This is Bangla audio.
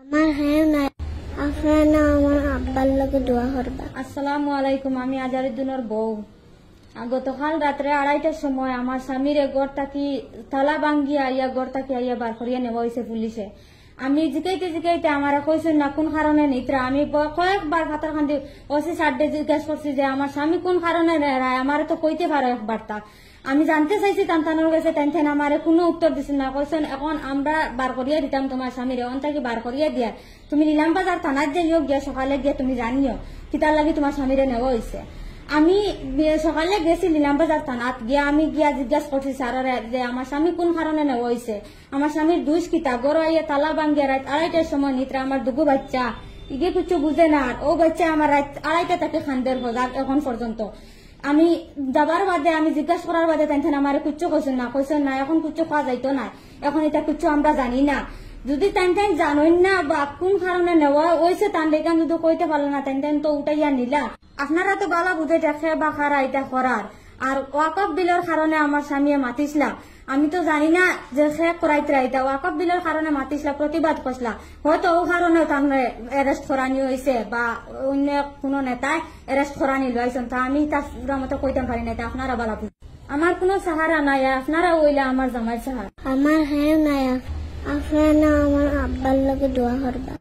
আমার হ্যাঁ না আপনার না আমার আব্বার লগে দোয়া করবা। আসসালামু আলাইকুম। আমি আজারুদ্দিনের বউ। গতকাল রাত্রে 2:30টার সময় আমার স্বামীর ঘর থাকি তালা ভাঙ্গিয়া আইয়া ঘর থাকি আইয়া বার করিয়া নেওয়া হয়েছে পুলিশে। আমি জিকাইতে আমার কইছেন না কোন কারণে নিত্রা। আমি কয়েকবার খাতার খান্দি ওসি সাড্ডে জিজ্ঞাসা করছি যে আমার স্বামী কোন কারণে নেয়, আমার তো কইতে পারো একবার তা। আমি জানতে চাইছি তান্তানোর কাছে, তেন আমার কোনো উত্তর দিচ্ছেন না। কইছেন এখন আমরা বার করিয়া দিতাম তোমার স্বামীর, এখন তাকে বার করিয়া দিয়া তুমি নিলাম বাজার থানার যাইও গিয়া সকালে গিয়া তুমি জানিও কিতার লাগি তোমার স্বামীরে নেওয়া হয়েছে। আমি সকালে গেছি নিলামবাজার থানাত গিয়া আমি গিয়া জিজ্ঞাসা করছি স্যারের যে আমার স্বামী কোন কারণে নেওয়া হয়েছে। আমার স্বামীর দুষ কিতা গড় আইয়া তালা ভাঙ্গিয়া রাত 2:30টার সময় নিত্রা আমার দুগু বাচ্চা ইগে কিছু বুঝে না। ও বাচ্চা আমার রাত 2:30টা থেকে খান্দের বাজার এখন পর্যন্ত। আমি যাবার বাদে আমি জিজ্ঞাসা করার বাদে তেন আমার কুচ্ছু কইছেন না এখন কুচ্ছু খাওয়া যাইতো না, এখন এটা কুচ্ছু আমরা জানি না। যদি তেন জানোই না বা কোন কারণে নেওয়া হয়েছে তান দেখান যদি কইতে পারলো না তেন তো উঠাইয়া নিলা। আপনারা তো বালা বুঝে দেখে বা খারা এটা করার। আর ওয়াকফ বিলের কারণে আমার স্বামী মাতিসলা, আমি তো জানি না যে সে করাইতে রাইতা। ওয়াকফ বিলের কারণে মাতিসলা, প্রতিবাদ করছিলা, হয়তো ও কারণে তার এরেস্ট করানি হয়েছে বা অন্য কোনো নেতায় এরেস্ট করানি লইছেন। তা আমি তার পুরা মতো কইতে পারি না, আপনারা বালা বুঝে। আমার কোনো সাহারা নাই, আপনারা ওইলা আমার জামাই সাহারা। আমার হ্যাঁ না আপনার না আমার আব্বার লগে দোয়া করবা।